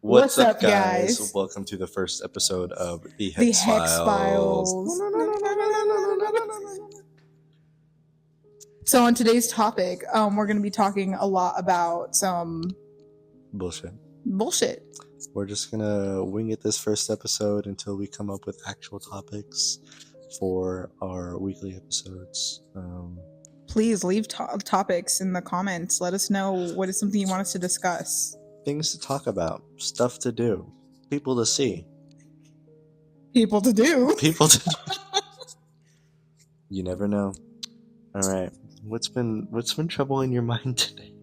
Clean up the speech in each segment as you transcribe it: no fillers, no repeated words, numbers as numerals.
What's up, guys? Welcome to the first episode of the Hex Files. So on today's topic, we're going to be talking a lot about some bullshit. We're just going to wing it this first episode until we come up with actual topics for our weekly episodes. Please leave topics in the comments. Let us know what is something you want us to discuss. Things to talk about, stuff to do, people to see. People to do. You never know. All right. What's been troubling your mind today?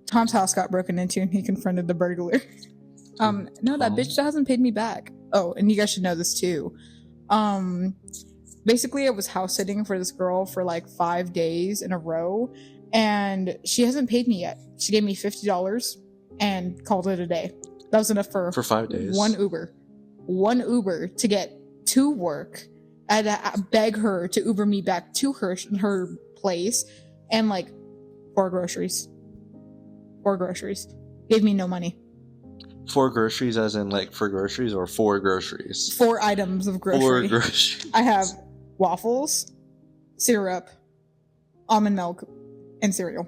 Tom's house got broken into and he confronted the burglar. No, that bitch still hasn't paid me back. Oh, and you guys should know this too. Basically I was house sitting for this girl for like 5 days in a row, and she hasn't paid me yet. She gave me $50 and called it a day. That was enough for 5 days. One Uber to get to work. I had to beg her to Uber me back to her place, and like 4 groceries. Gave me no money. 4 groceries as in like for groceries, or 4 groceries? 4 items of grocery. 4 groceries. I have waffles, syrup, almond milk, and cereal.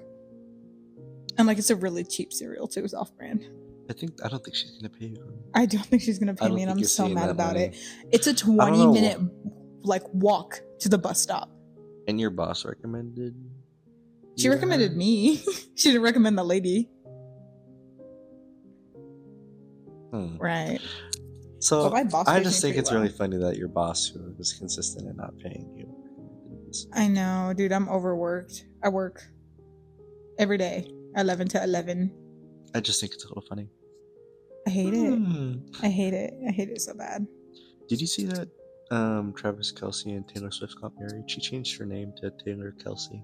And like, it's a really cheap cereal too. It's off-brand. I don't think she's gonna pay you. I don't think she's gonna pay me, and I'm so mad about it. It's a 20-minute like walk to the bus stop. And your boss recommended? She recommended me. She didn't recommend the lady. Right. So I just think it's really funny that your boss, who was consistent in not paying you. I know, dude. I'm overworked. I work every day, 11 to 11. I just think it's a little funny. I hate it. I hate it so bad. Did you see that Travis Kelce and Taylor Swift got married? She changed her name to Taylor Kelce.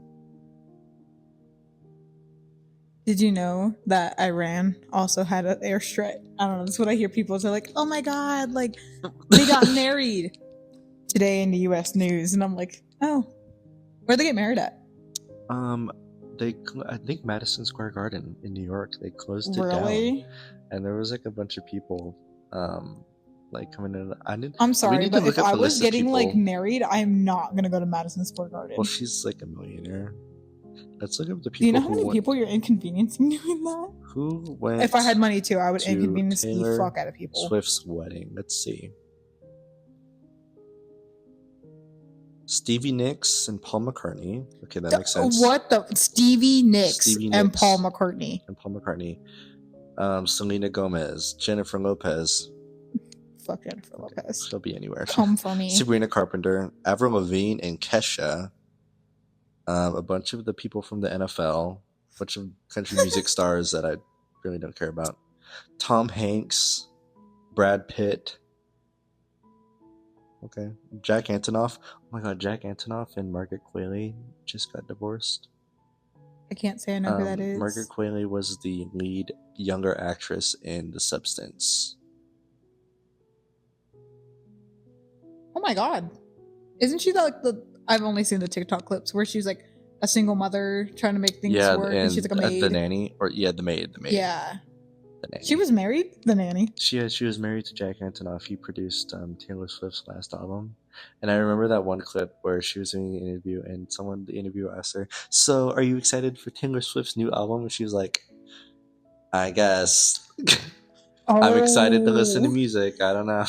Did you know that Iran also had an airstrike? I don't know. That's what I hear people say, like, oh my God, like, they got married today in the U.S. news. And I'm like, oh, where'd they get married at? I think Madison Square Garden in New York. They closed it down. And there was like a bunch of people like coming in. I'm sorry, but if I was getting like married, I'm not going to go to Madison Square Garden. Well, she's like a millionaire. Let's look up the people. Do you know how many people you're inconveniencing doing that? Who went? If I had money too, I would inconvenience the fuck out of people. Swift's wedding. Let's see. Stevie Nicks and Paul McCartney. Okay, that makes sense. What the? Stevie Nicks and Paul McCartney. Selena Gomez, Jennifer Lopez. Fuck Jennifer Lopez. She'll be anywhere. Come for me. Sabrina Carpenter, Avril Lavigne, and Kesha. A bunch of the people from the NFL, a bunch of country music stars that I really don't care about. Tom Hanks, Brad Pitt. Okay. Jack Antonoff. Oh my God, Jack Antonoff and Margaret Qualley just got divorced. I can't say I know who that is. Margaret Qualley was the lead younger actress in The Substance. Oh my God. Isn't she like I've only seen the TikTok clips where she's like a single mother trying to make things work, and she's like a maid. The nanny, the maid. Yeah. The nanny. She was married? The nanny? She was married to Jack Antonoff. He produced Taylor Swift's last album. And I remember that one clip where she was doing an interview, and the interviewer asked her, so are you excited for Taylor Swift's new album? And she was like, I guess. I'm excited to listen to music. I don't know.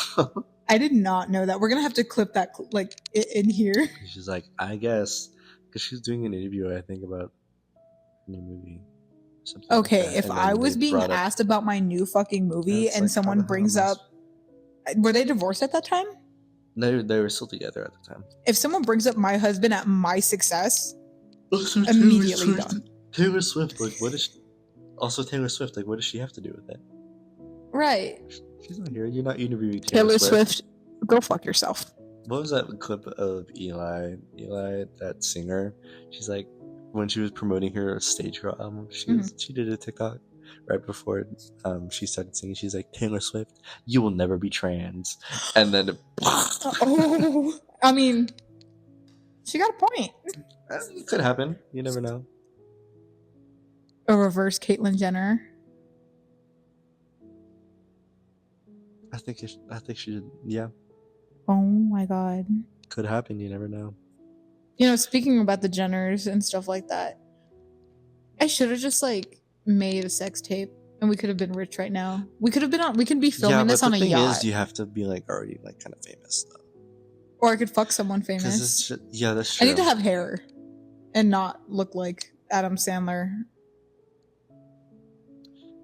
I did not know that. We're going to have to clip that like in here. She's like, I guess. Because she's doing an interview, I think, about a new movie. Okay, like if I was being asked about my new fucking movie and like, someone brings up... Were they divorced at that time? They were still together at the time. If someone brings up my husband at my success, immediately done. Taylor Swift, like, what is she... Also, Taylor Swift, like, what does she have to do with it? Right. She's not here. You're not interviewing Taylor Swift. Go fuck yourself. What was that clip of Eli, that singer? She's like, when she was promoting her Stage Girl album, she did a TikTok right before she started singing. She's like, Taylor Swift, you will never be trans. And then I mean, she got a point. It could happen. You never know. A reverse Caitlyn Jenner. I think she did. Yeah, Oh my god. could happen. You never know. You know, speaking about the Jenners and stuff like that, I should have just like made a sex tape and we could have been rich right now. We could have been on, we could be Yeah, filming but this the on a thing is, yacht. you have to be like already like kind of famous though. Or I could fuck someone Because it's famous. yeah, that's I true. need to have hair and not look like Adam Sandler.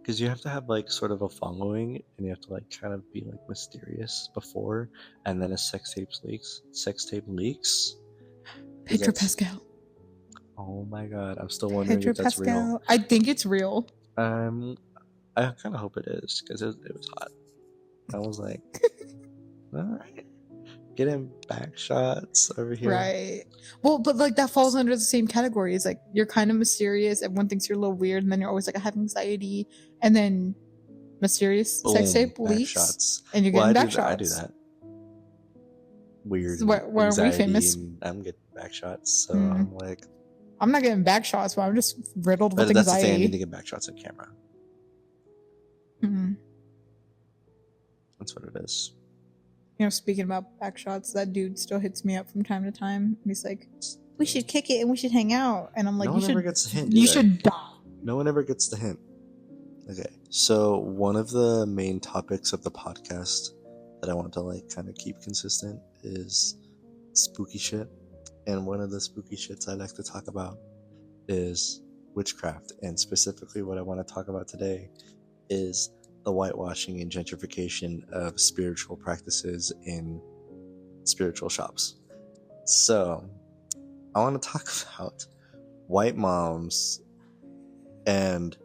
Because you have to have like sort of a following, and you have to like kind of be like mysterious before, and then a sex tape leaks. Sex tape leaks. 'Cause Pedro that's- Pascal. Oh my god, I'm still wondering Pedro if that's real. Pascal. I think it's real. I kind of hope it is because it was hot. I was like, all right, getting back shots over here. Right. Well, but like that falls under the same category. It's like you're kind of mysterious. Everyone thinks you're a little weird, and then you're always like, I have anxiety, and then mysterious sex Boom, tape back leaks, shots. and you're Well, getting I back do that. I do shots. that. Weird. So where are we anxiety, famous? and I'm getting back shots, so Mm. I'm like. I'm not getting back shots, but I'm just riddled with But that's the thing. I anxiety. need to get back shots on camera. Mhm. That's what it is. You know, speaking about back shots, that dude still hits me up from time to time. And he's like, "We should kick it and we should hang out." And I'm like, No "You one ever should, gets the hint, you do they? should die." No one ever gets the hint. Okay, so one of the main topics of the podcast that I want to like kind of keep consistent is spooky shit, and one of the spooky shits I like to talk about is witchcraft, and specifically what I want to talk about today is the whitewashing and gentrification of spiritual practices in spiritual shops. So I want to talk about white moms. And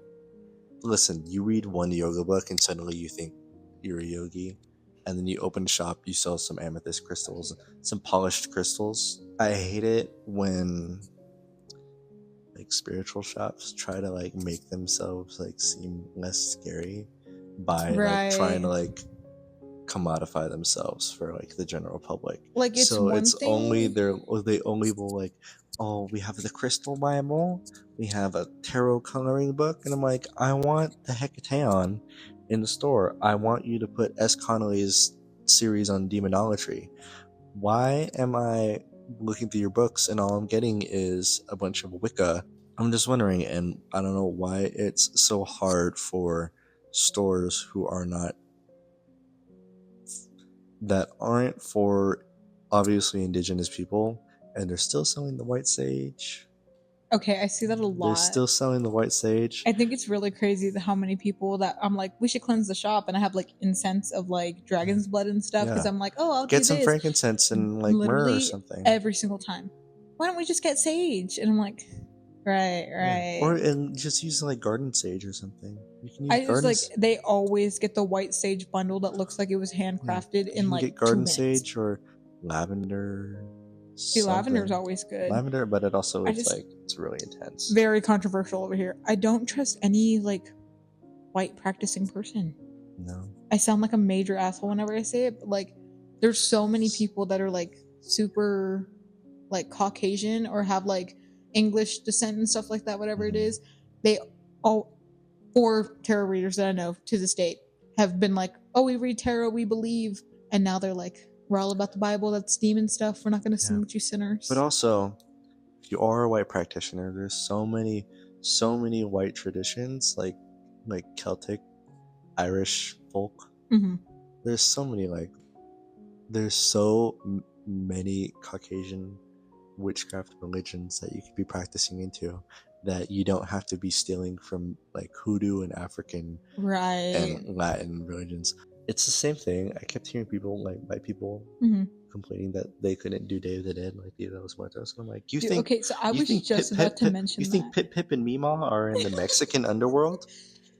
listen, you read one yoga book and suddenly you think you're a yogi, and then you open a shop, you sell some amethyst crystals, some polished crystals. I hate it when like spiritual shops try to like make themselves like seem less scary by like trying to like commodify themselves for like the general public. Like it's so one it's thing. only they only will like, oh, we have the crystal Bible, we have a tarot coloring book, and I'm like, I want the Hecaton in the store. I want you to put S. Connolly's series on demonology. Why am I looking through your books and all I'm getting is a bunch of Wicca? I'm just wondering, and I don't know why it's so hard for stores who are not that aren't for obviously indigenous people, and they're still selling the white sage. Okay, I see that a lot. They're still selling the white sage. I think it's really crazy how many people that I'm like, we should cleanse the shop, and I have like incense of like dragon's blood and stuff because Yeah. I'm like, oh, I'll Get do some this. frankincense and like myrrh or Literally something. every single time. Why don't we just get sage? And I'm like, right. Yeah. Or and just use like garden sage or something. You can use I just garden. like they always get the white sage bundle that looks like it was handcrafted You in can like get garden 2 minutes. sage or lavender. See, lavender is something. always good. Lavender, but it also I is just- like it's really intense. Very controversial over here. I don't trust any like white practicing person. No. I sound like a major asshole whenever I say it, but like there's so many people that are like super like Caucasian or have like English descent and stuff like that, whatever it is. They all 4 tarot readers that I know to this date have been like, oh, we read tarot, we believe, and now they're like, we're all about the Bible, that's demon stuff, we're not going to sin with you sinners. But also, if you are a white practitioner, there's so many white traditions like Celtic, Irish folk. Mm-hmm. There's so many Caucasian witchcraft religions that you could be practicing into, that you don't have to be stealing from like hoodoo and African and Latin religions. It's the same thing. I kept hearing people like white people complaining that they couldn't do Day of the Dead, like Dia de los Muertos. And I'm like, you think? Okay, so I was just about to mention. You think Pip Pip and Mima are in the Mexican underworld?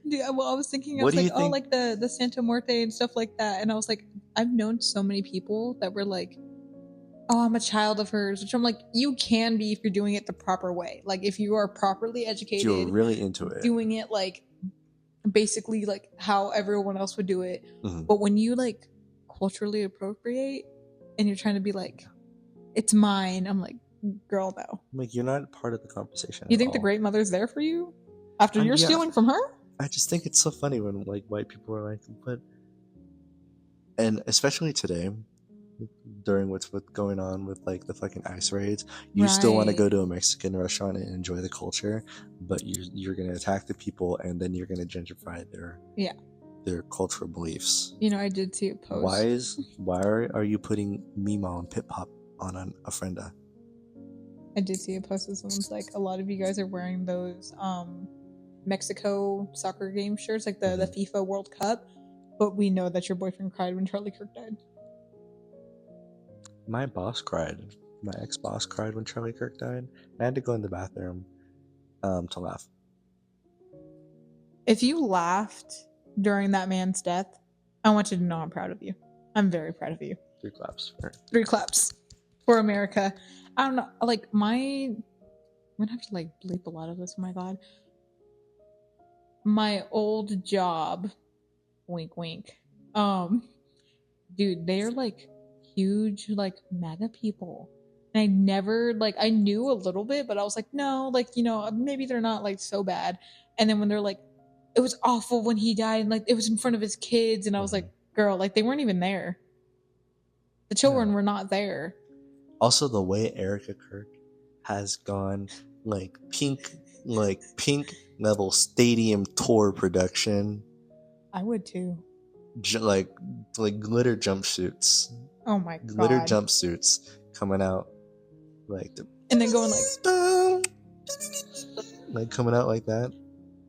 Dude, well, I was thinking, I What was do like, you oh, think? like the Santa Muerte and stuff like that, and I was like, I've known so many people that were like, oh, I'm a child of hers, which I'm like, you can be if you're doing it the proper way. Like if you are properly educated, You're really into it, doing it like basically like how everyone else would do it. Mm-hmm. But when you like culturally appropriate and you're trying to be like, it's mine, I'm like, girl, no. Like, you're not part of the conversation. You think the Great Mother's there for you after you're yeah. stealing from her? I just think it's so funny when like white people are like, but And especially today, during what's going on with like the fucking ice raids, you still want to go Right. to a Mexican restaurant and enjoy the culture, but you're gonna attack the people and then you're gonna gentrify Yeah. their cultural beliefs. You know, I did see a post. Why are you putting Mimo and Pit Pop on an ofrenda? I did see a post that someone's like, a lot of you guys are wearing those Mexico soccer game shirts, like the FIFA World Cup, but we know that your boyfriend cried when Charlie Kirk died. My boss cried. My ex-boss cried when Charlie Kirk died. I had to go in the bathroom to laugh. If you laughed during that man's death, I want you to know I'm proud of you. I'm very proud of you. 3 claps. 3 claps for America. I don't know, like I'm gonna have to like bleep a lot of this. Oh my god. My old job, wink wink. Dude, they're like huge like MAGA people. And I never like I knew a little bit, but I was like, no, like, you know, maybe they're not like so bad. And then when they're like, it was awful when he died, and like it was in front of his kids, and I was like, girl, like they weren't even there. The children were not there. Also, the way Erica Kirk has gone like pink level stadium tour production. I would too. Like glitter jumpsuits. Oh my god. Glitter jumpsuits coming out like and then going like coming out like that.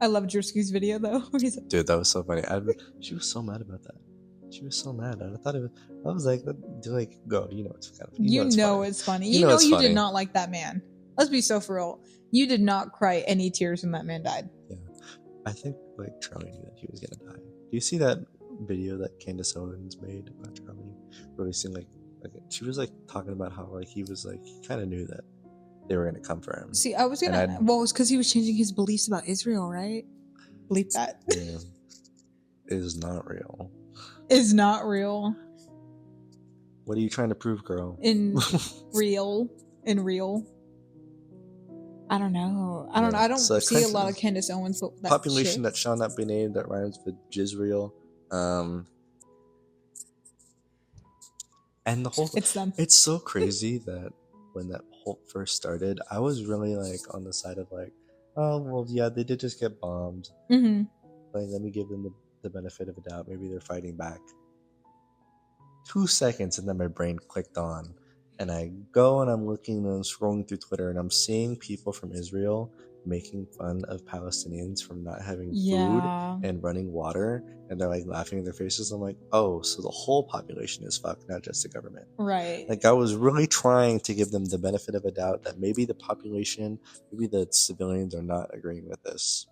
I love Drewski's video though. Dude, that was so funny. She was so mad about that. She was so mad, and I was like, go. You know, it's kind of. You know it's funny. You know you did not like that man. Let's be so for real. You did not cry any tears when that man died. Yeah, I think like Charlie knew that he was gonna die. Do you see that video that Candace Owens made about Charlie releasing like she was like talking about how like he was like he kind of knew that they were gonna come for him. See, I was gonna. Well, it was because he was changing his beliefs about Israel, right? Bleep that. Yeah, it is not real. Is not real. What are you trying to prove, girl? In real. I don't know. I don't see a lot of Candace Owens. Population that shall not be named that rhymes with Jizreal. And the whole it's them. It's so crazy that when that whole first started, I was really like on the side of like, oh well, yeah, they did just get bombed. Mm-hmm. Like, let me give them the benefit of a doubt. Maybe they're fighting back. 2 seconds, and then my brain clicked on, and I go and I'm looking and I'm scrolling through Twitter, and I'm seeing people from Israel making fun of Palestinians from not having food and running water, and they're like laughing in their faces. I'm like, oh, so the whole population is fucked, not just the government. Right. Like, I was really trying to give them the benefit of a doubt that maybe the population, maybe the civilians are not agreeing with this.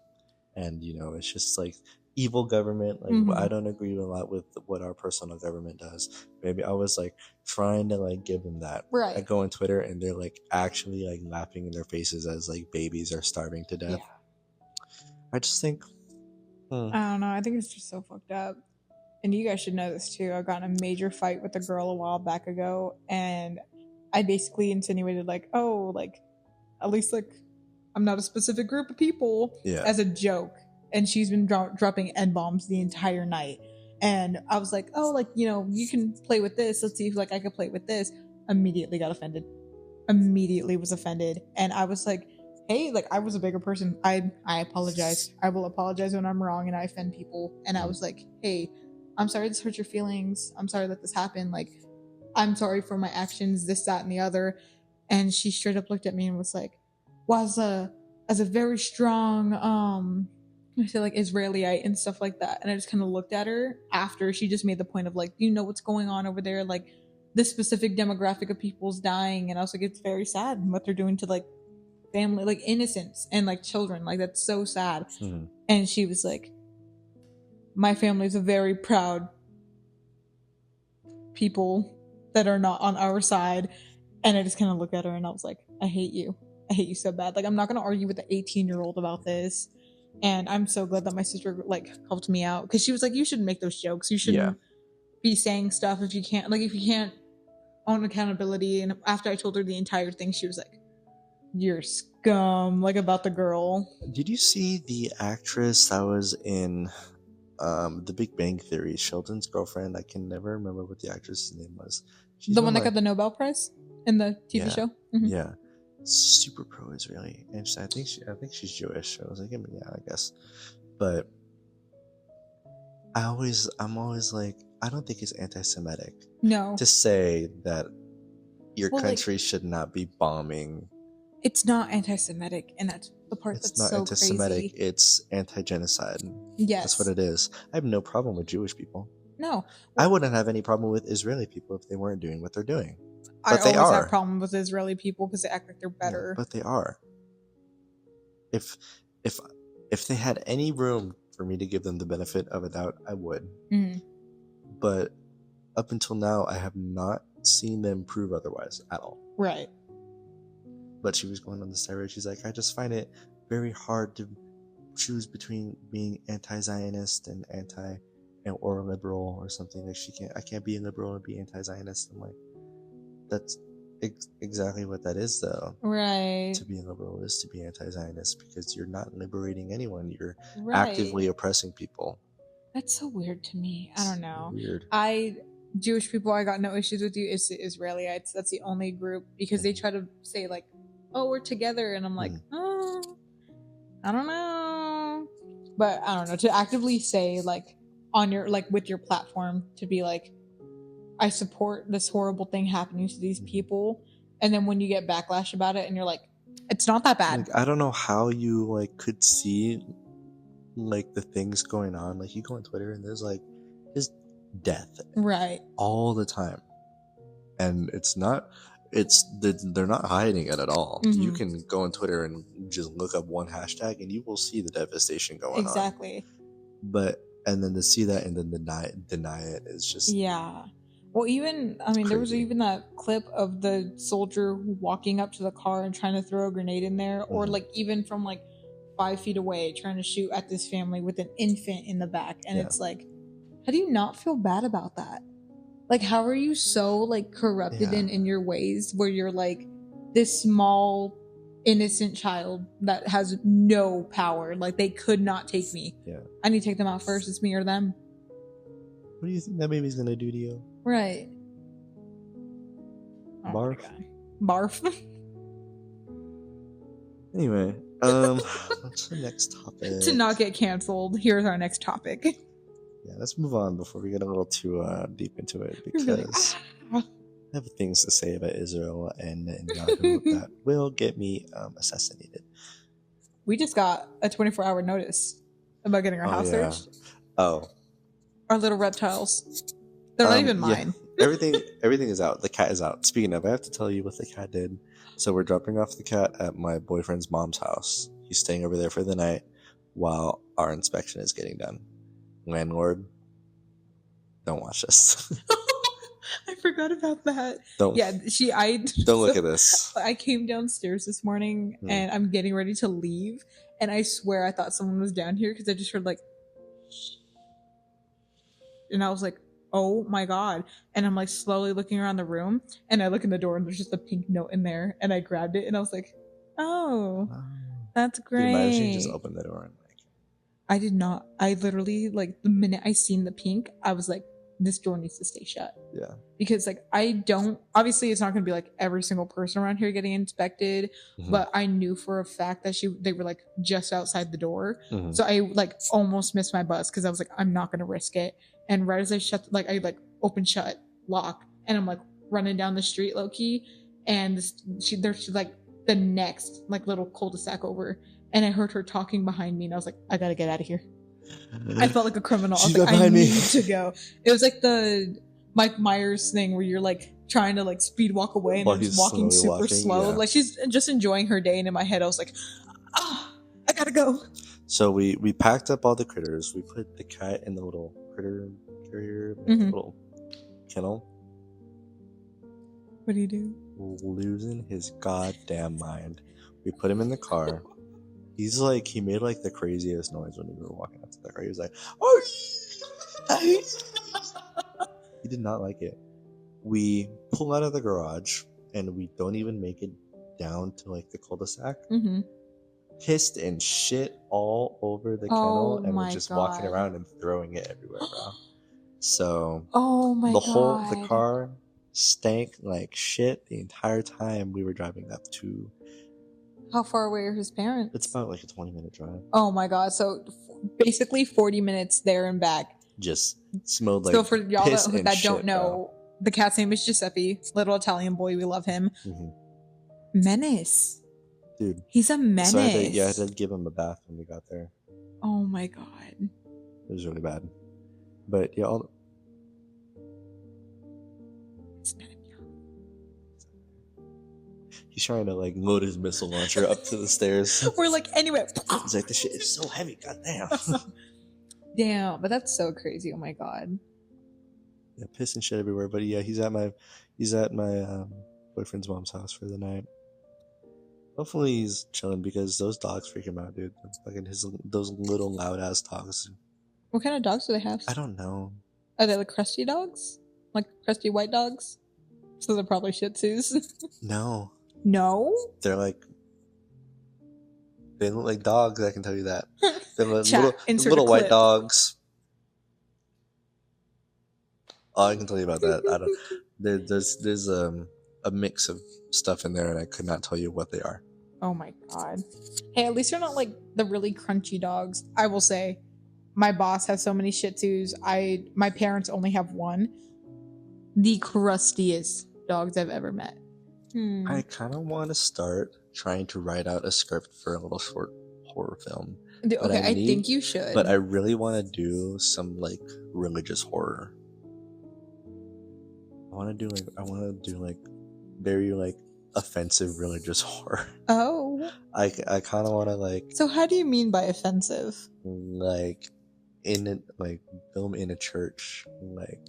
And, you know, it's just like evil government. Like, I don't agree a lot with what our personal government does. Maybe I was like trying to like give them that. Right. I go on Twitter and they're like actually like laughing in their faces as like babies are starving to death. Yeah. I just think I don't know. I think it's just so fucked up. And you guys should know this too. I got in a major fight with a girl a while back ago, and I basically insinuated like, oh, like at least like I'm not a specific group of people as a joke. And she's been dropping N-bombs the entire night. And I was like, oh, like, you know, you can play with this. Let's see if like I could play with this. Immediately got offended. Immediately was offended. And I was like, hey, like I was a bigger person. I apologize. I will apologize when I'm wrong and I offend people. And I was like, hey, I'm sorry this hurt your feelings. I'm sorry that this happened. Like, I'm sorry for my actions, this, that, and the other. And she straight up looked at me and was like, well, as a very strong, I feel like Israelite and stuff like that. And I just kind of looked at her after she just made the point of like, you know what's going on over there? Like this specific demographic of people's dying. And I was like, it's very sad what they're doing to like family, like innocents and like children. Like that's so sad. And she was like, my family's a very proud people that are not on our side. And I just kind of looked at her and I was like, I hate you. I hate you so bad. Like, I'm not going to argue with an 18-year-old about this. And I'm so glad that my sister, like, helped me out. Because she was like, you shouldn't make those jokes. You shouldn't be saying stuff if you can't, like, if you can't own accountability. And after I told her the entire thing, she was like, you're scum, like, about the girl. Did you see the actress that was in The Big Bang Theory, Sheldon's girlfriend. I can never remember what the actress's name was. She's The one one that of got the Nobel Prize in the TV yeah, show. Mm-hmm. yeah, super pro Israeli, and I think she's Jewish. I was like, yeah, I guess, but I'm always like, I don't think it's anti-Semitic No, to say that your well, like, country should not be bombing. it's not anti-Semitic, and that's the part It's that's not so anti-Semitic. crazy. It's anti-genocide. That's what Yes. it is. I have no problem with Jewish people. No. I Well, wouldn't have any problem with Israeli people if they weren't doing what they're doing. I But they always have are. problem with Israeli people because they act like they're Yeah, better. but they are. If if if they had any room for me to give them the benefit of a doubt, I would. Mhm. But up until now, I have not seen them prove otherwise at all. Right. But she was going on this tirade. She's like, I just find it very hard to choose between being anti-Zionist and or liberal or something. Like I can't be a liberal and be anti-Zionist. I'm like, that's exactly what that is, though. Right. To be a liberal is to be anti-Zionist, because you're not liberating anyone. You're Right. actively oppressing people. That's so weird to me. I don't know. Weird. Jewish people, I got no issues with you. It's the Israelites. That's the only group, because they try to say like, oh, we're together, and I'm like, oh, I don't know. But I don't know, to actively say like on your, like, with your platform, to be like, I support this horrible thing happening to these people, and then when you get backlash about it and you're like, it's not that bad. Like, I don't know how you like could see like the things going on. Like, you go on Twitter and there's like just death Right. all the time, and they're not hiding it at all. You can go on Twitter and just look up one hashtag and you will see the devastation going on. Exactly. But and then to see that and then deny it is just, yeah. Well, even, I mean, there was crazy. even that clip of the soldier walking up to the car and trying to throw a grenade in there, or like even from like 5 feet away trying to shoot at this family with an infant in the back. And it's like, how do you not feel bad about that? Like, how are you so like corrupted in your ways, where you're like this small innocent child that has no power? Like, they could not take me. I need to take them out first. It's me or them. What do you think that baby's gonna do to you? Right. Oh, barf. Barf. Anyway, what's the next topic? To not get canceled, here's our next topic. Yeah, let's move on before we get a little too deep into it, because I have things to say about Israel and Yahoo that will get me assassinated. We just got a 24-hour notice about getting our house searched. Oh. Our little reptiles. They're not even mine. Everything is out. The cat is out. Speaking of, I have to tell you what the cat did. So we're dropping off the cat at my boyfriend's mom's house. He's staying over there for the night while our inspection is getting done. Landlord, don't watch this. I forgot about that. Don't look at this. I came downstairs this morning and I'm getting ready to leave, and I swear I thought someone was down here because I just heard like, and I was like, oh my god. And I'm like slowly looking around the room, and I look in the door and there's just a pink note in there, and I grabbed it and I was like, oh, that's great. Dude, imagine you just opened the door and like, I did not. I literally, like, the minute I seen the pink, I was like, this door needs to stay shut. Yeah. Because like, I don't, obviously it's not going to be like every single person around here getting inspected, but I knew for a fact that they were like just outside the door. So I like almost missed my bus because I was like, I'm not going to risk it. And right as I I open, shut, lock, and I'm like running down the street low key, and there's like the next like little cul-de-sac over, and I heard her talking behind me, and I was like, I gotta get out of here. I felt like a criminal. I was like, I need to go. It was like the Mike Myers thing where you're like trying to like speed walk away, and then just walking super slow. Yeah. Like, she's just enjoying her day, and in my head I was like, I gotta go. So we packed up all the critters. We put the cat in the little critter carrier, little kennel. What do you do? Losing his goddamn mind. We put him in the car. He's like, he made like the craziest noise when we were walking out to the car. He was like, oh! He did not like it. We pull out of the garage and we don't even make it down to like the cul-de-sac. pissed and shit all over the Oh kennel and was my just walking god. around and throwing it everywhere, bro. So Oh my the god. car stank like shit the entire time we were driving up to. How far away are his parents? It's about like a 20-minute drive. Oh my god. So basically 40 minutes there and back. Just smelled like So for y'all piss and that shit, don't know, the cat's name is Giuseppe. Little Italian boy. We love him. Mhm. Menace. Dude. He's a menace. So I had to give him a bath when we got there. Oh my god. It was really bad. But yeah, he's trying to like load his missile launcher up to the stairs. We're like, anyway. He's like, this shit is so heavy, goddamn. Damn, but that's so crazy. Oh my god. Yeah, piss and shit everywhere. But yeah, he's at my boyfriend's mom's house for the night. Hopefully he's chilling because those dogs freak him out, dude. Fucking those little loud ass dogs. What kind of dogs do they have? I don't know. Are they like crusty dogs? Like crusty white dogs? So they're probably Shih Tzus. No. No? They look like dogs, I can tell you that. They're like Insert little a white clip. dogs. All I can tell you about that, I don't. There's a mix of stuff in there, and I could not tell you what they are. Oh my god. Hey, at least they're not like the really crunchy dogs. I will say, my boss has so many Shih Tzus. My parents only have one. The crustiest dogs I've ever met. I kind of want to start trying to write out a script for a little short horror film. Okay, I think you should. But I really want to do some like religious horror. I want to do like very like offensive religious horror. Oh. I kind of want to like. So how do you mean by offensive? Like film in a church, like.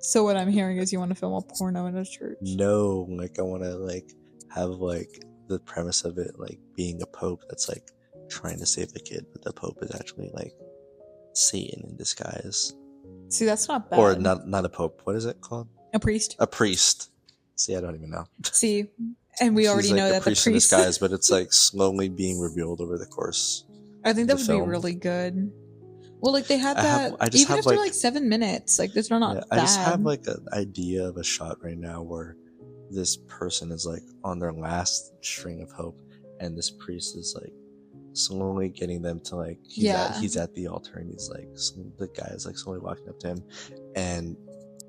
So what I'm hearing is you want to film a porno in a church? No, like I want to like have like the premise of it like being a pope that's like trying to save the kid, but the pope is actually like Satan in disguise. See, that's not bad. Or not a pope. What is it called? A priest. A priest. See, I don't even know. See, and we already know like that a priest the in priest disguise, but it's like slowly being revealed over the course. I think that would film. be really good. Well, like they had that even if they're like 7 minutes, like this are not bad. I just have like an idea of a shot right now where this person is like on their last string of hope, and this priest is like slowly getting them to like he's at the altar, and he's like the guy is like slowly walking up to him, and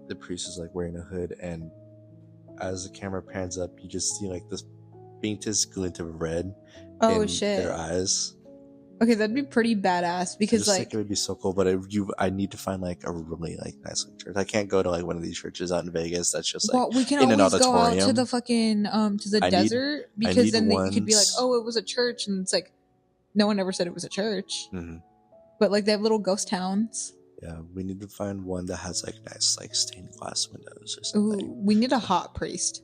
the priest is like wearing a hood, and as the camera pans up, you just see like this faintest glint of red in their eyes. Okay, that'd be pretty badass because like it would be so cool, but I need to find like a really like nice like church. I can't go to like one of these churches out in Vegas that's just like we can in always an go auditorium. out to the fucking to the desert because then they could be like, oh, it was a church, and it's like no one ever said it was a church. Mm-hmm. But like they have little ghost towns. Yeah, we need to find one that has like nice like stained glass windows or something. Ooh, we need a hot priest.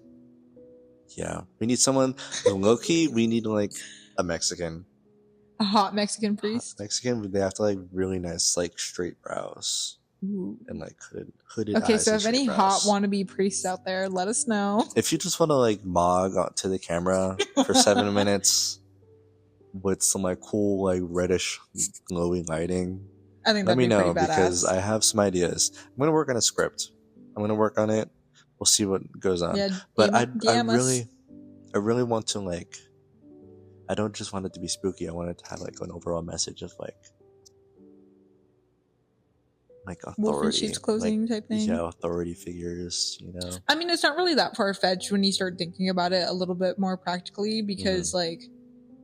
Yeah, we need someone low key. We need like a Mexican. A hot Mexican priest. Mexican, they have to like really nice like straight brows. Ooh. And like hooded okay, eyes so if any brows. hot wannabe priests out there, let us know. If you just want to like mog onto the camera for 7 minutes with some like cool like reddish glowing lighting, I think let me know pretty because I have some ideas. I'm gonna work on a script. I'm gonna work on it. We'll see what goes on. Yeah, but I really want to like. I don't just want it to be spooky. I want it to have like an overall message of like authority, wolf in sheep's clothing type thing. Yeah, authority figures. You know. I mean, it's not really that far fetched when you start thinking about it a little bit more practically, because like,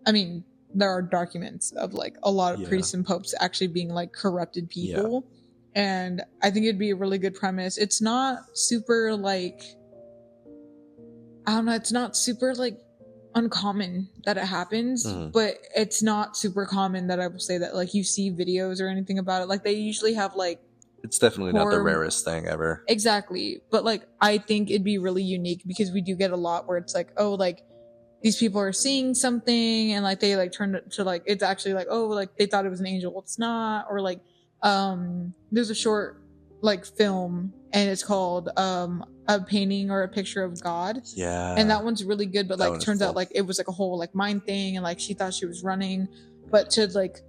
I mean, there are documents of like a lot of priests and popes actually being like corrupted people, and I think it'd be a really good premise. It's not super like, I don't know. It's not super like uncommon that it happens, but it's not super common that I will say that like you see videos or anything about it. Like they usually have like, it's definitely not the rarest thing ever. Exactly. But like I think it'd be really unique because we do get a lot where it's like, oh, like these people are seeing something and like they like turn it to like it's actually like, oh, like they thought it was an angel, it's not. Or like there's a short like film and it's called a painting or a picture of God. Yeah. And that one's really good, but That like one is turns out cool. like it was like a whole like mind thing, and like she thought she was running, but to like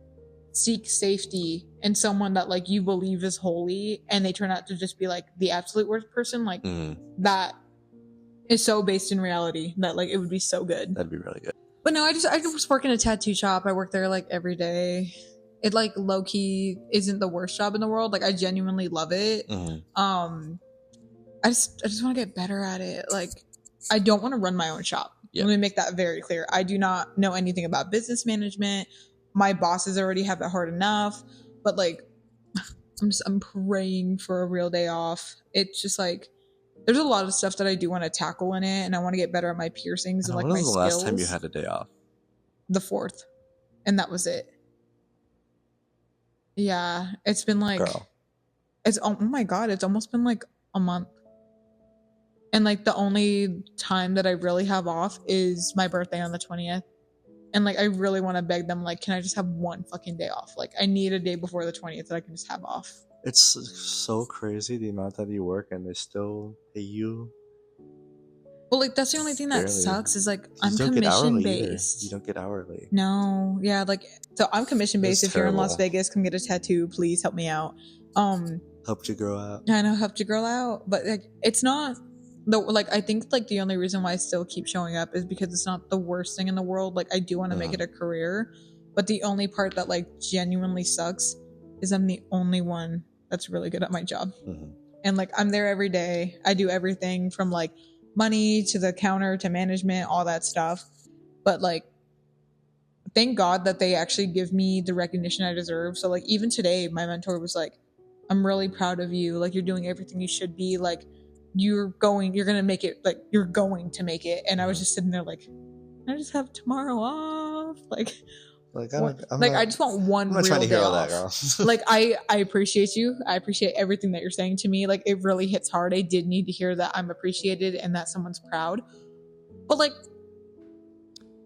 seek safety in someone that like you believe is holy, and they turn out to just be like the absolute worst person, like that is so based in reality that like it would be so good. That'd be really good. But no, I just work in a tattoo shop. I work there like every day. It like low key isn't the worst job in the world. Like I genuinely love it. I just want to get better at it. Like I don't want to run my own shop. Yeah. Let me make that very clear. I do not know anything about business management. My bosses already have it hard enough, but like I'm praying for a real day off. It's just like there's a lot of stuff that I do want to tackle in it, and I want to get better at my piercings and like when my was the skills. last time you had a day off? The 4th, and that was it. Yeah, it's been like Girl. It's oh my god, it's almost been like a month. And like the only time that I really have off is my birthday on the 20th. And like I really want to beg them, like, can I just have one fucking day off? Like I need a day before the 20th that I can just have off. It's so crazy the amount that you work and they still pay you. Well, like that's the only thing that sucks is like I'm don't commission get hourly based. You don't get hourly. No, yeah, like so I'm commission based. That's If you're in Las terrible. Vegas, come get a tattoo, please help me out. Helped you grow out. I know, helped you grow out, but like it's not the like I think like the only reason why I still keep showing up is because it's not the worst thing in the world. Like I do want to make it a career, but the only part that like genuinely sucks is I'm the only one that's really good at my job. And like I'm there every day. I do everything from like money to the counter to management, all that stuff. But like thank God that they actually give me the recognition I deserve. So like even today my mentor was like, I'm really proud of you. Like you're doing everything you should be. Like you're gonna make it. Like you're going to make it. And I was just sitting there like, I just have tomorrow off. Like I just want one real trying to hear day all off. that, girl. Like I appreciate you. I appreciate everything that you're saying to me. Like it really hits hard. I did need to hear that I'm appreciated and that someone's proud. But like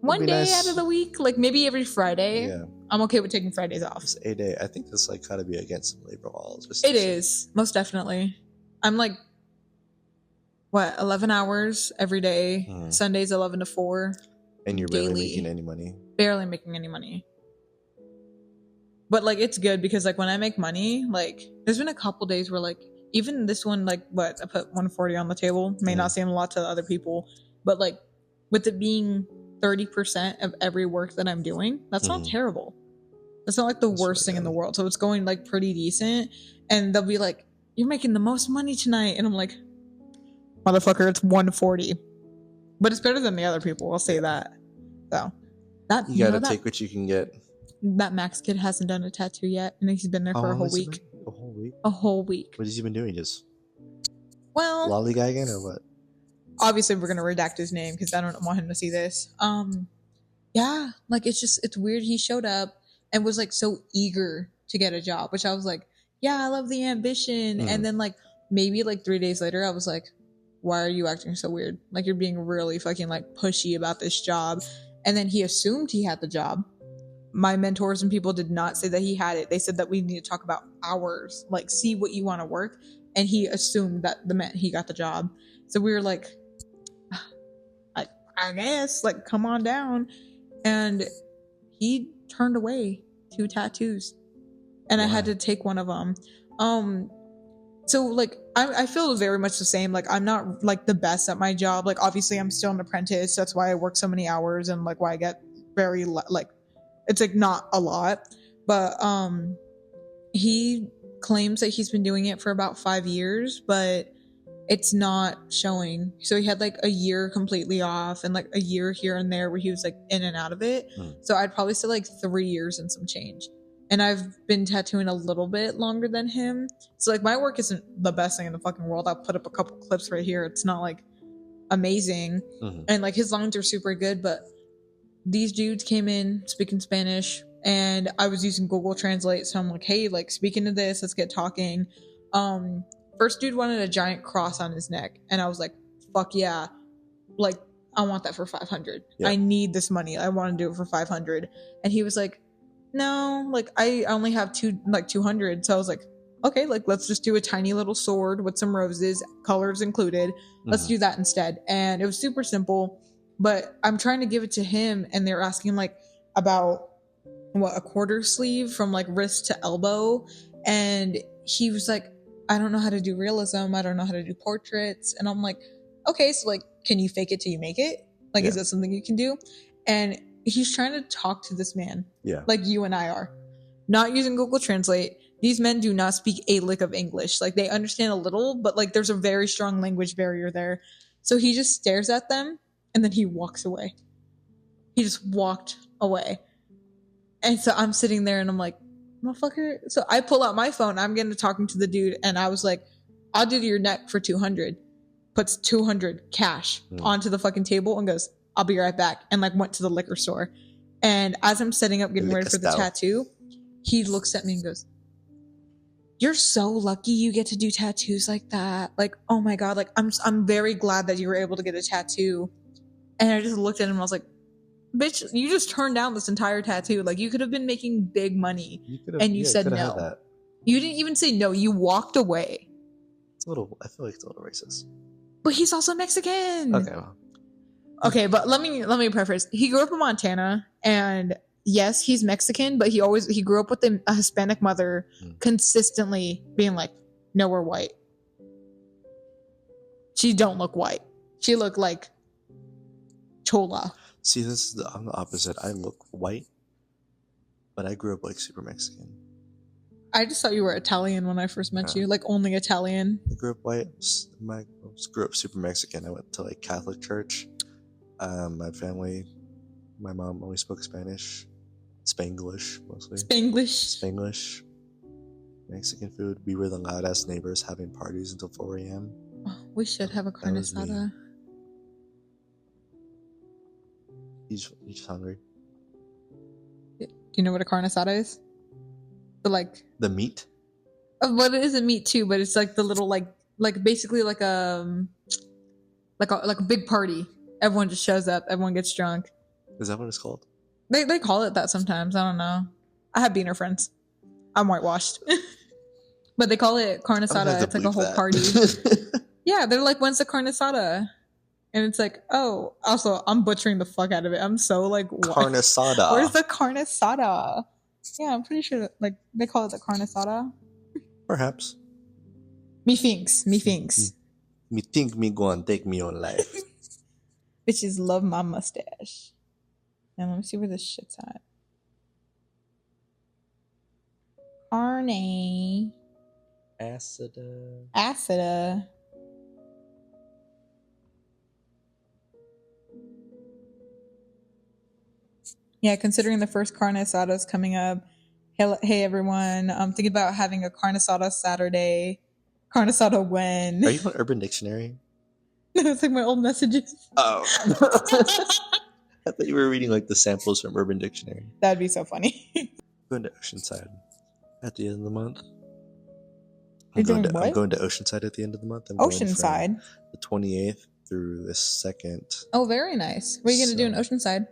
one day out of the week, like maybe every Friday. Yeah. I'm okay with taking Fridays off. It's a day. I think that's like gotta be against some labor laws. It is, most definitely. I'm like, what, 11 hours every day. Sundays 11 to 4. And you're barely making any money. Barely making any money. But like it's good because like when I make money, like there's been a couple days where like even this one, like what, I put 140 on the table. May not seem a lot to other people, but like with it being 30% of every work that I'm doing, that's not terrible. It's not like the worst thing in the world. So it's going like pretty decent. And they'll be like, you're making the most money tonight. And I'm like, motherfucker, it's 140. But it's better than the other people. I'll say that. So that you gotta take what you can get. That Max kid hasn't done a tattoo yet. And he's been there for a whole week. A whole week? A whole week. What has he been doing? Just lollygagging or what? Obviously we're gonna redact his name because I don't want him to see this. Yeah, like it's weird. He showed up and was like so eager to get a job, which I was like, yeah, I love the ambition. And then like maybe like 3 days later I was like, why are you acting so weird? Like you're being really fucking like pushy about this job. And then he assumed he had the job. My mentors and people did not say that he had it. They said that we need to talk about hours, like see what you want to work. And he assumed that he got the job. So we were like, I guess, like, come on down. And he turned away 2 tattoos. And I had to take one of them. So, like, I feel very much the same. Like, I'm not, like, the best at my job. Like, obviously, I'm still an apprentice. That's why I work so many hours and, like, why I get very, like, it's, like, not a lot. But he claims that he's been doing it for about 5 years, but it's not showing. So he had like a year completely off and like a year here and there where he was like in and out of it. So I'd probably say like 3 years and some change. And I've been tattooing a little bit longer than him. So like my work isn't the best thing in the fucking world. I'll put up a couple clips right here. It's not like amazing. And like his lines are super good, but these dudes came in speaking Spanish and I was using Google Translate. So I'm like, hey, like speaking to this, let's get talking. First dude wanted a giant cross on his neck. And I was like, fuck yeah. Like, I want that for 500. Yeah. I need this money. I want to do it for 500. And he was like, no, like I only have 200. So I was like, okay, like let's just do a tiny little sword with some roses, colors included. Let's do that instead. And it was super simple, but I'm trying to give it to him, and they're asking like about what a quarter sleeve from like wrist to elbow, and he was like, I don't know how to do realism, I don't know how to do portraits. And I'm like, okay, so like, can you fake it till you make it? Like, is that something you can do? And he's trying to talk to this man, like you and I are, not using Google Translate. These men do not speak a lick of English. Like, they understand a little, but like there's a very strong language barrier there. So he just stares at them and then he walks away. He just walked away. And so I'm sitting there and I'm like, motherfucker. So I pull out my phone. I'm getting to talking to the dude, and I was like, I'll do your neck for 200. Puts 200 cash onto the fucking table and goes, I'll be right back. And like went to the liquor store. And as I'm setting up, getting ready for the tattoo, he looks at me and goes, you're so lucky you get to do tattoos like that. Like, oh my God. Like, I'm very glad that you were able to get a tattoo. And I just looked at him and I was like, bitch, you just turned down this entire tattoo. Like, you could have been making big money, and you said no. You didn't even say no. You walked away. It's a little. I feel like it's a little racist. But he's also Mexican. Okay. Well. Okay, but let me preface. He grew up in Montana, and yes, he's Mexican, but he grew up with a Hispanic mother, consistently being like, "No, we're white." She don't look white. She looked like chola. See, I'm the opposite. I look white, but I grew up like super Mexican. I just thought you were Italian when I first met you, like only Italian. I grew up white. I grew up super Mexican. I went to like Catholic church. My family, my mom only spoke Spanish, Spanglish mostly. Spanglish. Mexican food. We were the loud ass neighbors having parties until 4 a.m. Oh, we should have a carne asada. He's just hungry. Do you know what a carne asada is? The meat? Well, it is a meat too, but it's like the little like basically like a big party. Everyone just shows up. Everyone gets drunk. Is that what it's called? They call it that sometimes. I don't know. I have beaner friends. I'm whitewashed, but they call it carne asada. It's like a whole party. Yeah, they're like, when's the carne asada? And it's like, oh, also, I'm butchering the fuck out of it. I'm so like, what? Carne asada. Where's the carne asada? Yeah, I'm pretty sure that, like, they call it the carne asada. Perhaps. Me thinks. Me think me go and take me on life. Bitches love my mustache. Now let me see where this shit's at. Carne. Asada. Yeah, considering the first carne asada is coming up. Hey everyone, I'm thinking about having a carne asada Saturday. Carne asada when? Are you on Urban Dictionary? No, it's like my old messages. Oh. I thought you were reading like the samples from Urban Dictionary. That'd be so funny. Going to Oceanside at the end of the month. I'm going to Oceanside at the end of the month. Oceanside? The 28th through the 2nd. Oh, very nice. What are you going to do in Oceanside?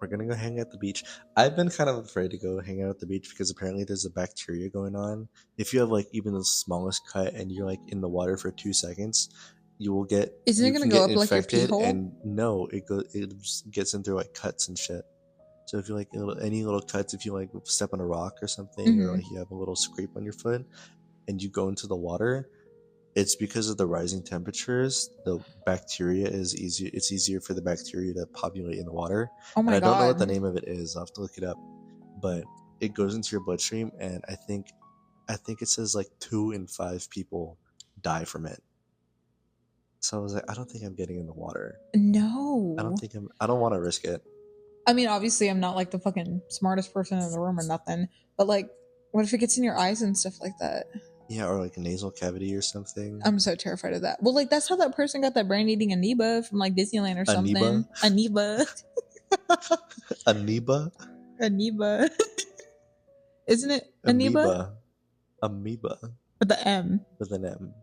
We're going to go hang out at the beach. I've been kind of afraid to go hang out at the beach because apparently there's a bacteria going on. If you have like even the smallest cut and you're like in the water for 2 seconds, you will get. Isn't it going to go up like your pee hole? And no, it gets in through like cuts and shit. So if you like any little cuts, if you like step on a rock or something, or like you have a little scrape on your foot, and you go into the water, it's because of the rising temperatures. The bacteria is easier. It's easier for the bacteria to populate in the water. Oh my God! I don't know what the name of it is. I'll have to look it up. But it goes into your bloodstream, and I think it says like 2 in 5 people die from it. So I was like, I don't think I'm getting in the water. No. I don't want to risk it. I mean, obviously, I'm not like the fucking smartest person in the room or nothing. But like, what if it gets in your eyes and stuff like that? Yeah, or like a nasal cavity or something. I'm so terrified of that. Well, like that's how that person got that brain-eating amoeba from like Disneyland or something. Amoeba. Amoeba. Isn't it amoeba? Amoeba. With the M. With an M.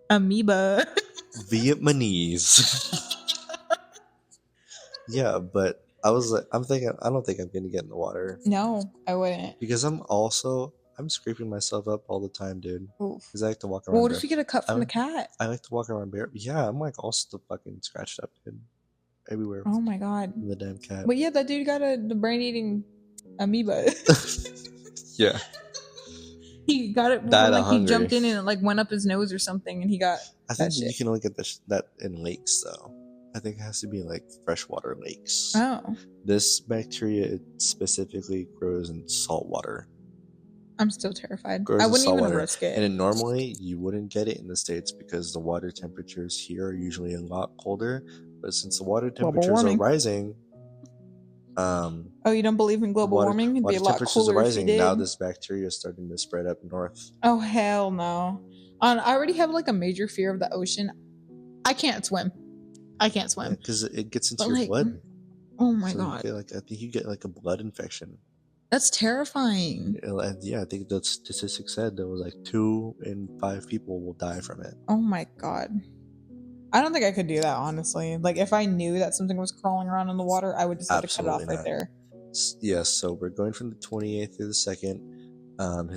Amoeba. Vietnamese. Yeah, but I was like, I don't think I'm gonna get in the water. No, I wouldn't. Because I'm also I'm scraping myself up all the time, dude. Oof. Because I like to walk Well, around what bare. if you get a cut I from the like, cat? I like to walk around bare. Yeah, I'm like all still fucking scratched up, dude. Everywhere Oh my god. from the damn cat. But yeah, that dude got the brain eating amoeba. Yeah, He got it when died of like he hunger. jumped in and it like went up his nose or something, and he got I that think that you shit. can only get that in lakes, though. I think it has to be like freshwater lakes. Oh, This bacteria it specifically grows in salt water. I'm still terrified. Grows I in wouldn't salt even water, risk and it. then normally you wouldn't get it in the States because the water temperatures here are usually a lot colder. But since the water Global temperatures are warming. rising, Oh, you don't believe in global water warming? It'd be water a lot temperatures are cooler if you rising. Now did. this bacteria is starting to spread up north. Oh hell no. I already have like a major fear of the ocean. I can't swim. I can't swim. Because it gets into But your like, blood. oh my So you god, get like I think you get like a blood infection. that's terrifying. And yeah, I think the statistics said there was like 2 in 5 people will die from it. Oh my god. I don't think I could do that honestly. Like if I knew that something was crawling around in the water, I would just have to cut it Absolutely off right not. there. Yes, so we're going from the 28th through the 2nd. I'm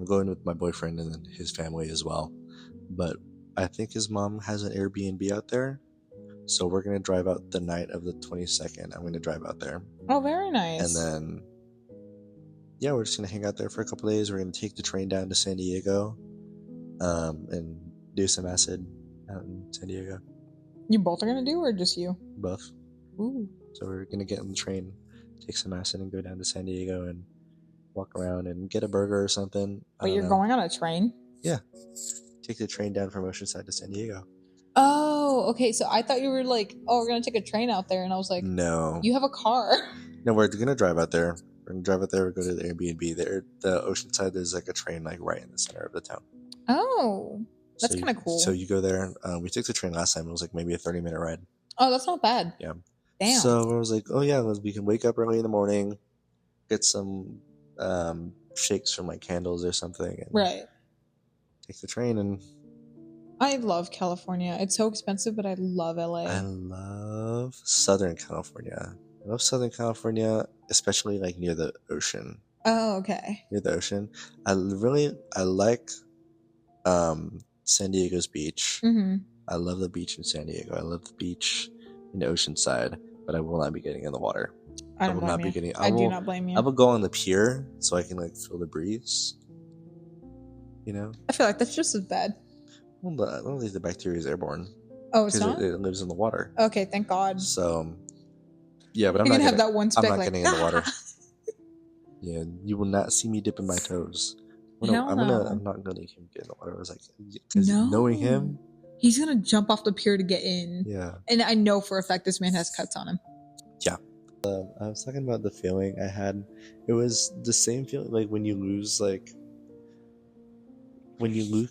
going with my boyfriend and then his family as well. But I think his mom has an Airbnb out there. So we're going to drive out the night of the 22nd. I'm going to drive out there. Oh, very nice. And then, yeah, we're just going to hang out there for a couple days. We're going to take the train down to San Diego and do some acid out in San Diego. You both are gonna do, or just you? Both. Ooh. So we're going to get on the train, take some acid, and go down to San Diego and walk around and get a burger or something. But you're going on a train? Yeah. Take the train down from Oceanside to San Diego. Oh, okay. So I thought you were like, oh, we're gonna take a train out there, and I was like, no. You have a car. No, we're gonna drive out there. We're gonna drive out there. We go to the Airbnb. There, the Oceanside. There's like a train like right in the center of the town. Oh, that's So kind of cool. So you go there. We took the train last time. It was like maybe a 30-minute ride. Oh, that's not bad. Yeah. Damn. So I was like, oh yeah, we can wake up early in the morning, get some shakes from like candles or something, and Right. take the train. And I love California. It's so expensive, but I love LA. I love Southern California. I love Southern California, especially like near the ocean. Oh, okay. Near the ocean. I like San Diego's beach. Mm-hmm. I love the beach in San Diego. I love the beach in the Oceanside, but I will not be getting in the water. I don't will blame not you. be getting. I do not blame you. I will go on the pier so I can like feel the breeze. You know. I feel like that's just as bad. Well, I don't think the bacteria is airborne. Oh, it's not. It lives in the water. Okay, thank God. So, yeah, but I'm You're not gonna have that one speck. I'm not like, getting in the water. Yeah, you will not see me dipping my toes. Well, no, I'm not letting him get in the water. I was like, because knowing him, he's gonna jump off the pier to get in. Yeah. And I know for a fact this man has cuts on him. Yeah. I was talking about the feeling I had. It was the same feeling like when you lose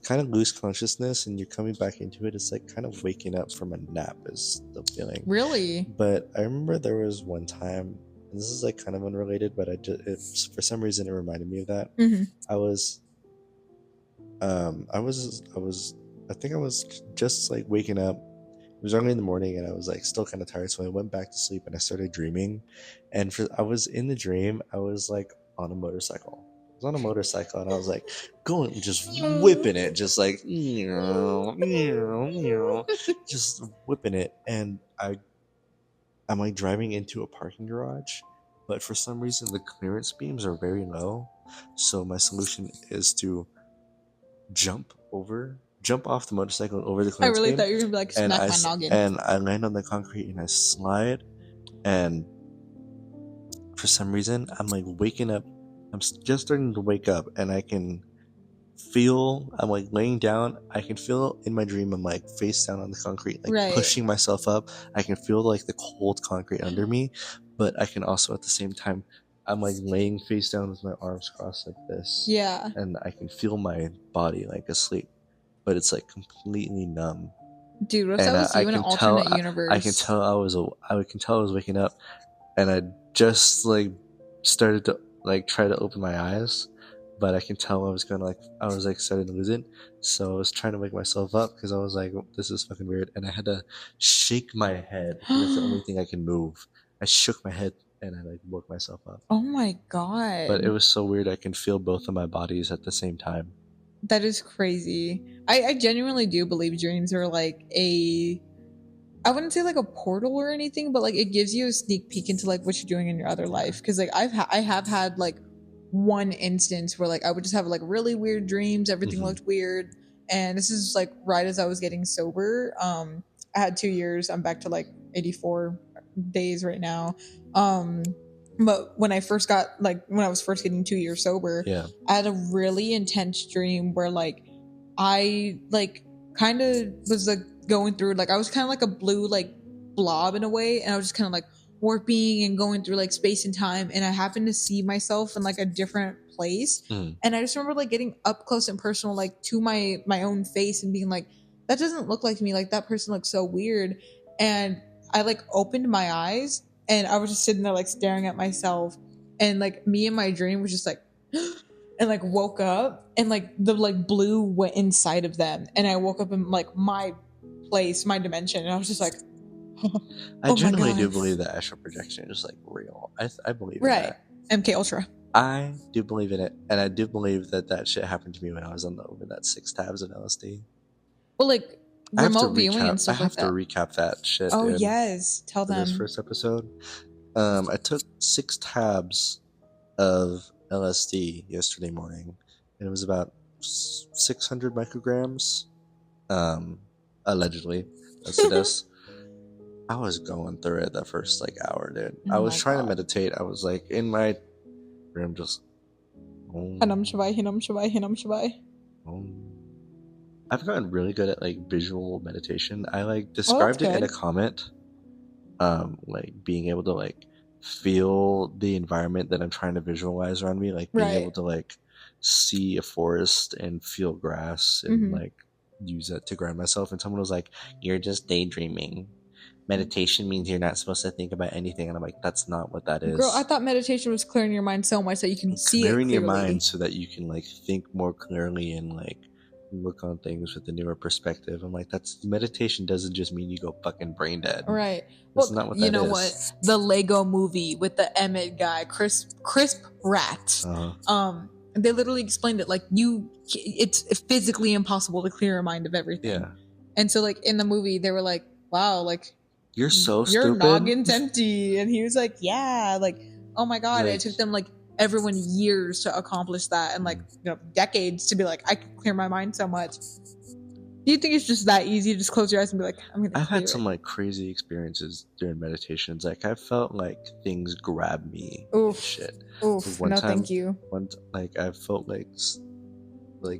kind of lose consciousness and you're coming back into it. It's like kind of waking up from a nap is the feeling. Really? But I remember there was one time, and this is like kind of unrelated, but for some reason it reminded me of that. Mm-hmm. I think I was just like waking up. It was early in the morning and I was like still kind of tired, so I went back to sleep and I started dreaming. And I was in the dream, I was like on a motorcycle. I was on a motorcycle and I was like going, just whipping it, just like just whipping it. And I'm like driving into a parking garage, but for some reason the clearance beams are very low. So my solution is to jump off the motorcycle and over the clearance beam. I really thought you were gonna be like smack my noggin. And I land on the concrete and I slide, and for some reason I'm like waking up. I'm just starting to wake up, and I can feel. I'm like laying down. I can feel in my dream. I'm like face down on the concrete, like pushing myself up. I can feel like the cold concrete under me, but I can also at the same time. I'm like laying face down with my arms crossed like this. Yeah. And I can feel my body like asleep, but it's like completely numb. Dude, what if that was you in an alternate universe? I can tell I was waking up, and I just like started to like try to open my eyes, but I can tell I was starting to lose it. So I was trying to wake myself up because I was like, this is fucking weird, and I had to shake my head. That's the only thing I can move. I shook my head and I like woke myself up. Oh my But it god. was so weird. I can feel both of my bodies at the same time. That is crazy. I genuinely do believe dreams are like a, I wouldn't say like a portal or anything, but like it gives you a sneak peek into like what you're doing in your other Yeah. life. Because like I have had like one instance where like I would just have like really weird dreams. Everything Hmm. looked weird, and this is like right as I was getting sober. I had 2 years. I'm back to like 84 days right now. Um, but when I first got like when I was first getting 2 years sober, Yeah. I had a really intense dream where like I like kind of was like going through like I was kind of like a blue like blob in a way, and I was just kind of like warping and going through like space and time, and I happened to see myself in like a different place. Mm. And I just remember like getting up close and personal like to my own face and being like, that doesn't look like me, like that person looks so weird. And I like opened my eyes and I was just sitting there like staring at myself, and like me in my dream was just like and like woke up and like the like blue went inside of them, and I woke up in like my place, my dimension, and I was just like I oh my generally do god. believe that astral projection is like real. I believe in Right. that. MK Ultra. I do believe in it, and I do believe that that shit happened to me when I was on the over that 6 tabs of LSD. Well, like I have to remote viewing recap. and I stuff like have to that. recap that shit, Oh dude, yes, tell for this them. first episode. I took 6 tabs of LSD yesterday morning, and it was about 600 micrograms. Allegedly, that's the dose. I was going through it the first like hour, dude. I Oh was my trying to god. meditate. I was like in my room, just. Hanam Shavai, Hinam Shavai, Hinam Shavai. I've gotten really good at like visual meditation. I like Oh, that's described it in a good. comment, like being able to like feel the environment that I'm trying to visualize around me, like being able Right. to like see a forest and feel grass and Mm-hmm. like use that to ground myself. And someone was like, "You're just daydreaming. Meditation means you're not supposed to think about anything." And I'm like, "That's not what that Girl, I is." thought meditation was clearing your mind so much that you can see it Clearing your mind clearly. so that you can like think more clearly and like look on things with a newer perspective. I'm like, that's meditation doesn't just mean you go fucking brain dead. Right. That's Well, not what you that know what? is. The Lego movie with the Emmett guy, Crisp Rat. They literally explained it like it's physically impossible to clear your mind of everything. Yeah. And so like in the movie they were like, wow, like You're so your stupid. noggin's empty. And he was like, yeah, like, oh my god. And Like, it took them like everyone years to accomplish that, and like, you know, decades to be like, I can clear my mind so much. Do you think it's just that easy to just close your eyes and be like, I'm gonna I've clear had some it? like crazy experiences during meditations. Like I felt like things grab me and Oof. shit. Oof. One No, time, thank you. like I felt like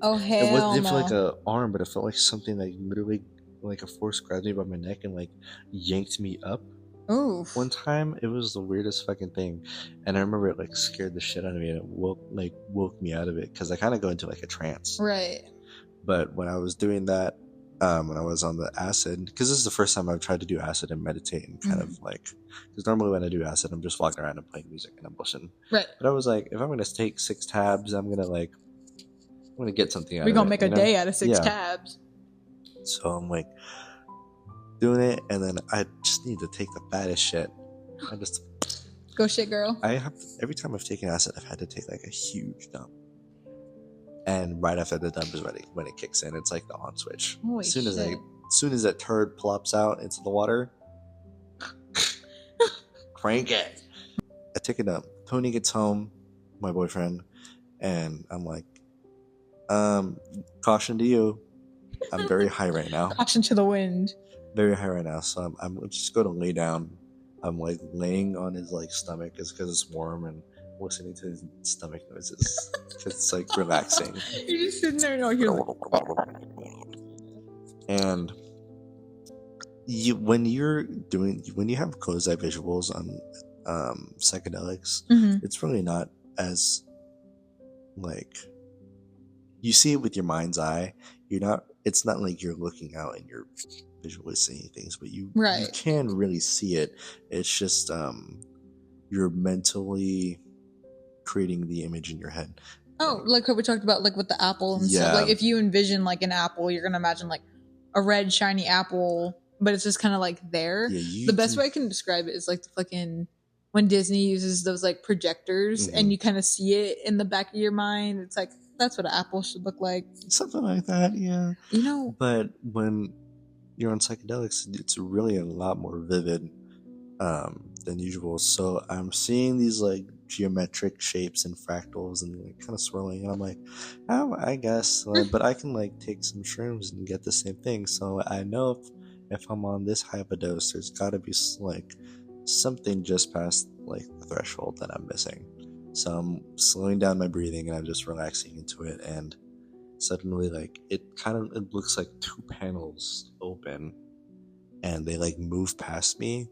Oh it was hell didn't feel like no. a arm, but it felt like something like literally like a force grabbed me by my neck and like yanked me up. Oof. One time, it was the weirdest fucking thing, and I remember it like scared the shit out of me, and it woke me out of it because I kind of go into like a trance. Right. But when I was doing that, when I was on the acid, because this is the first time I've tried to do acid and meditate and kind of like, because normally when I do acid, I'm just walking around and playing music and I'm listening. Right. But I was like, if I'm gonna take 6 tabs, I'm gonna get something out We're of gonna it. make You a know? day out of 6 Yeah. tabs. So I'm like doing it, and then I just need to take the fattest shit. I just Go shit, girl. every time I've taken acid, I've had to take like a huge dump. And right after the dump is when it kicks in. It's like the on switch. Holy As soon shit. as that turd plops out into the water, crank it. I take a dump. Tony gets home, my boyfriend, and I'm like, caution to you. I'm very high right now. Caution to the wind. Very high right now. So I'm just going to lay down. I'm like laying on his like stomach just because it's warm and listening to his stomach noises. It's like relaxing. You're just sitting there and you're like, And when you have closed eye visuals on psychedelics, it's really not as like you see it with your mind's eye. It's not like you're looking out and you're visually seeing things, but you can really see it. It's just you're mentally creating the image in your head. Oh, like what we talked about, like with the apple and stuff. Like if you envision like an apple, you're gonna imagine like a red shiny apple, but it's just kind of like there. The best way I can describe it is like the fucking when Disney uses those like projectors and you kind of see it in the back of your mind. It's like, that's what an apple should look like. Something like that, yeah. You know, but when you're on psychedelics, it's really a lot more vivid than usual. So I'm seeing these like geometric shapes and fractals and like kind of swirling, and I'm like, oh, I guess, but I can like take some shrooms and get the same thing. So I know if I'm on this high of a dose, there's got to be like something just past like the threshold that I'm missing. So I'm slowing down my breathing and I'm just relaxing into it, and suddenly like it looks like two panels open and they like move past me,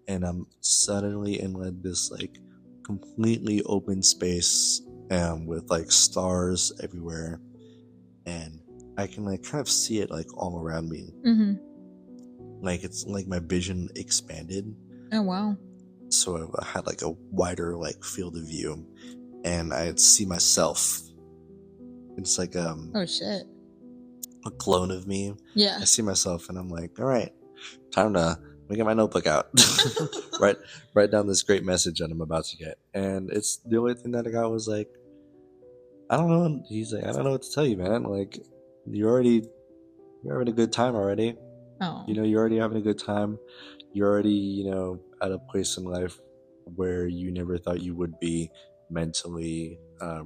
and I'm suddenly in like this like completely open space with like stars everywhere, and I can like kind of see it like all around me. Like it's like my vision expanded. Oh wow. So I had like a wider like field of view, and I'd see myself. It's like oh shit, a clone of me. Yeah. I see myself and I'm like, all right, time to get my notebook out. write down this great message that I'm about to get. And it's the only thing that I got was like, I don't know. He's like, I don't know what to tell you, man. Like, you're having a good time already. Oh. You know, you're already having a good time. You're already, you know, at a place in life where you never thought you would be mentally,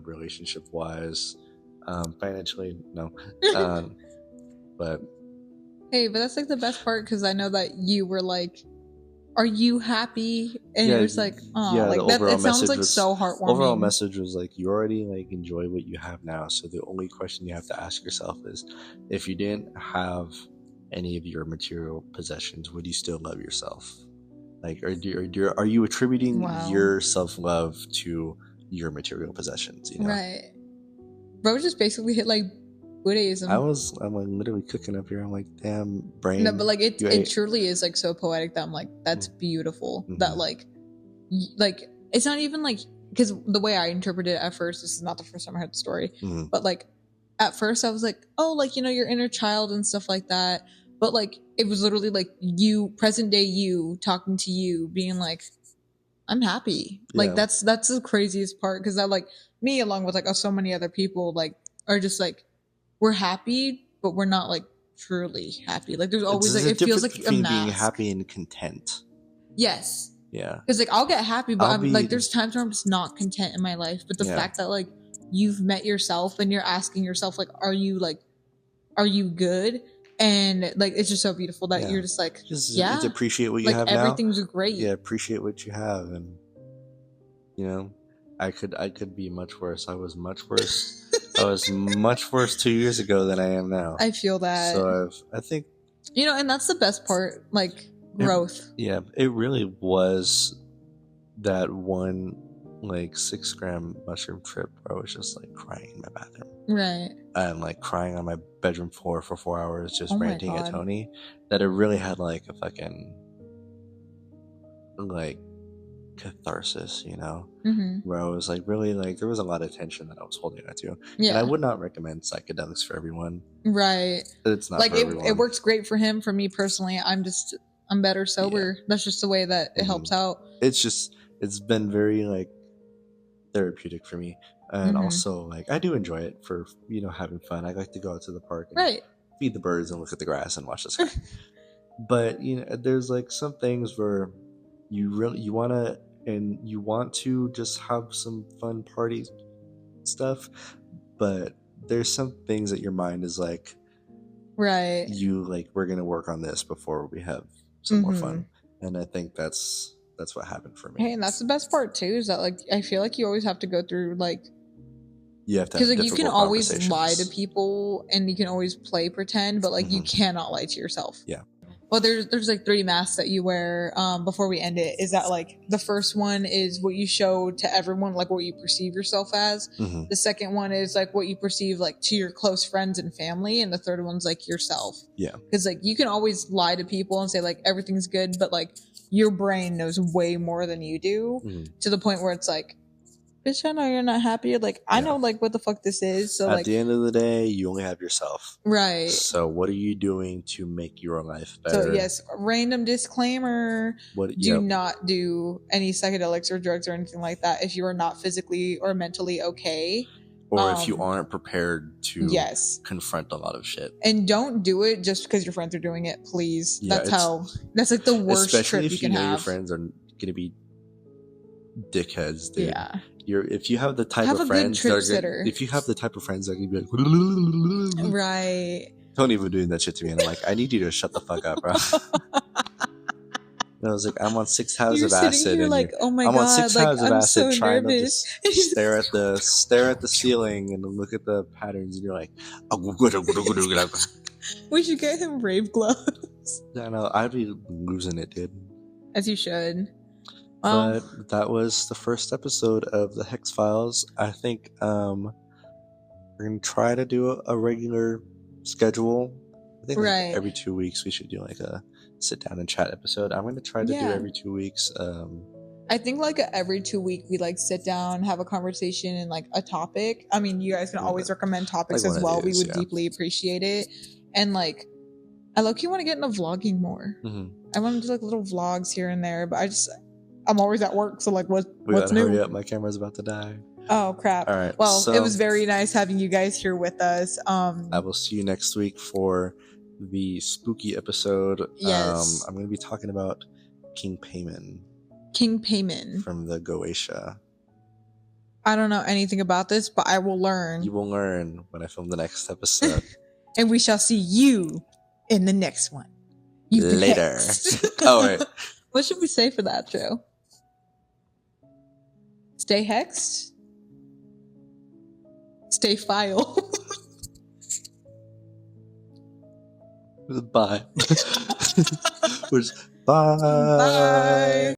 relationship wise, financially, no. But hey, but that's like the best part, because I know that you were like, are you happy? And yeah, it was like, oh, yeah, like the that. overall It sounds message like was, so heartwarming. overall message was like, you already like enjoy what you have now. So the only question you have to ask yourself is, if you didn't have any of your material possessions, would you still love yourself? Like, are you attributing Wow. your self-love to your material possessions? You know, Right. Bro just basically hit like Buddhism. I'm like literally cooking up here. I'm like, damn brain. No, but like it truly is like so poetic that I'm like, that's beautiful. That like it's not even like, because the way I interpreted it at first, this is not the first time I heard the story, but like at first I was like, oh, like, you know, your inner child and stuff like that. But like it was literally like you, present day you, talking to you, being like, I'm happy. Like that's the craziest part, because that like me, along with like so many other people, like are just like, we're happy, but we're not like truly happy. Like there's always like, it feels like a mask. Being happy and content. Yes. Yeah. Because like I'll get happy, but I'm like, there's times where I'm just not content in my life. But the fact that like you've met yourself and you're asking yourself like, are you good? And like it's just so beautiful that you're just like, just appreciate what you have now. Everything's great. Yeah, appreciate what you have. And you know, I could be much worse. I was much worse. I was much worse 2 years ago than I am now. I feel that. So I think, you know, and that's the best part, like growth. It really was that one like 6-gram mushroom trip where I was just like crying in my bathroom. Right. And like crying on my bedroom floor for 4 hours, just ranting at Tony, that it really had like a fucking like catharsis, you know, where I was like really like, there was a lot of tension that I was holding on to. And I would not recommend psychedelics for everyone. Right. It's not like for everyone. It works great for him. For me personally, I'm better sober. That's just the way that it helps out. It's been very like therapeutic for me. And also like I do enjoy it for, you know, having fun. I like to go out to the park and feed the birds and look at the grass and watch the sky. But you know, there's like some things where you want to just have some fun party stuff, but there's some things that your mind is like, right, you like, we're gonna work on this before we have some more fun. And I think that's what happened for me. Hey, and that's the best part too, is that like I feel like you always have to go through like, you have to, because like you can always lie to people and you can always play pretend, but like you cannot lie to yourself. Yeah. Well, there's like 3 masks that you wear before we end it. Is that like the first one is what you show to everyone, like what you perceive yourself as. The second one is like what you perceive like to your close friends and family, and the third one's like yourself. Yeah. Because like you can always lie to people and say like everything's good, but like your brain knows way more than you do, to the point where it's like, bitch, I know you're not happy. Like, I Yeah. know, like, what the fuck this is. So, At like, the end of the day, you only have yourself. right. So what are you doing to make your life So, better? yes, random disclaimer. What? Do Yep. not do any psychedelics or drugs or anything like that if you are not physically or mentally okay. Or if you aren't prepared to Yes. confront a lot of shit. And don't do it just because your friends are doing it, please. Yeah, That's like the worst especially trip if you can have. your friends are gonna be dickheads, dude. Yeah. If you have the type Have of a good friends that trip are sitter. if you have the type of friends that are gonna be like, Right. don't even doing that shit to me. And I'm like, I need you to shut the fuck up, bro. And I was like, I'm on 6 hours You're of sitting acid, here and like, oh my I'm on god, 6 like hours of I'm acid, so trying nervous. to just stare at the ceiling and look at the patterns, and you're like, we should get him rave gloves. I know, I'd be losing it, dude. As you should. Well, But that was the first episode of the Hex Files. I think we're gonna try to do a regular schedule. I think like right. every 2 weeks we should do like a sit down and chat episode. I'm gonna try to do every 2 weeks. I think like every 2 week we like sit down, have a conversation and like a topic. I mean, you guys can always recommend topics like as one of well. these, We would yeah. deeply appreciate it. And like, I low-key want to get into vlogging more. I want to do like little vlogs here and there, but I'm always at work, so like what's new? Hurry up, my camera's about to die. Oh crap. All right. Well, it was very nice having you guys here with us. I will see you next week for the spooky episode. Yes. I'm going to be talking about King Payman. King Payman from the Goetia. I don't know anything about this, but I will learn. You will learn when I film the next episode. And we shall see you in the next one. Later. Oh, wait. What should we say for the outro? Stay hexed. Stay file. Bye. Bye. Bye.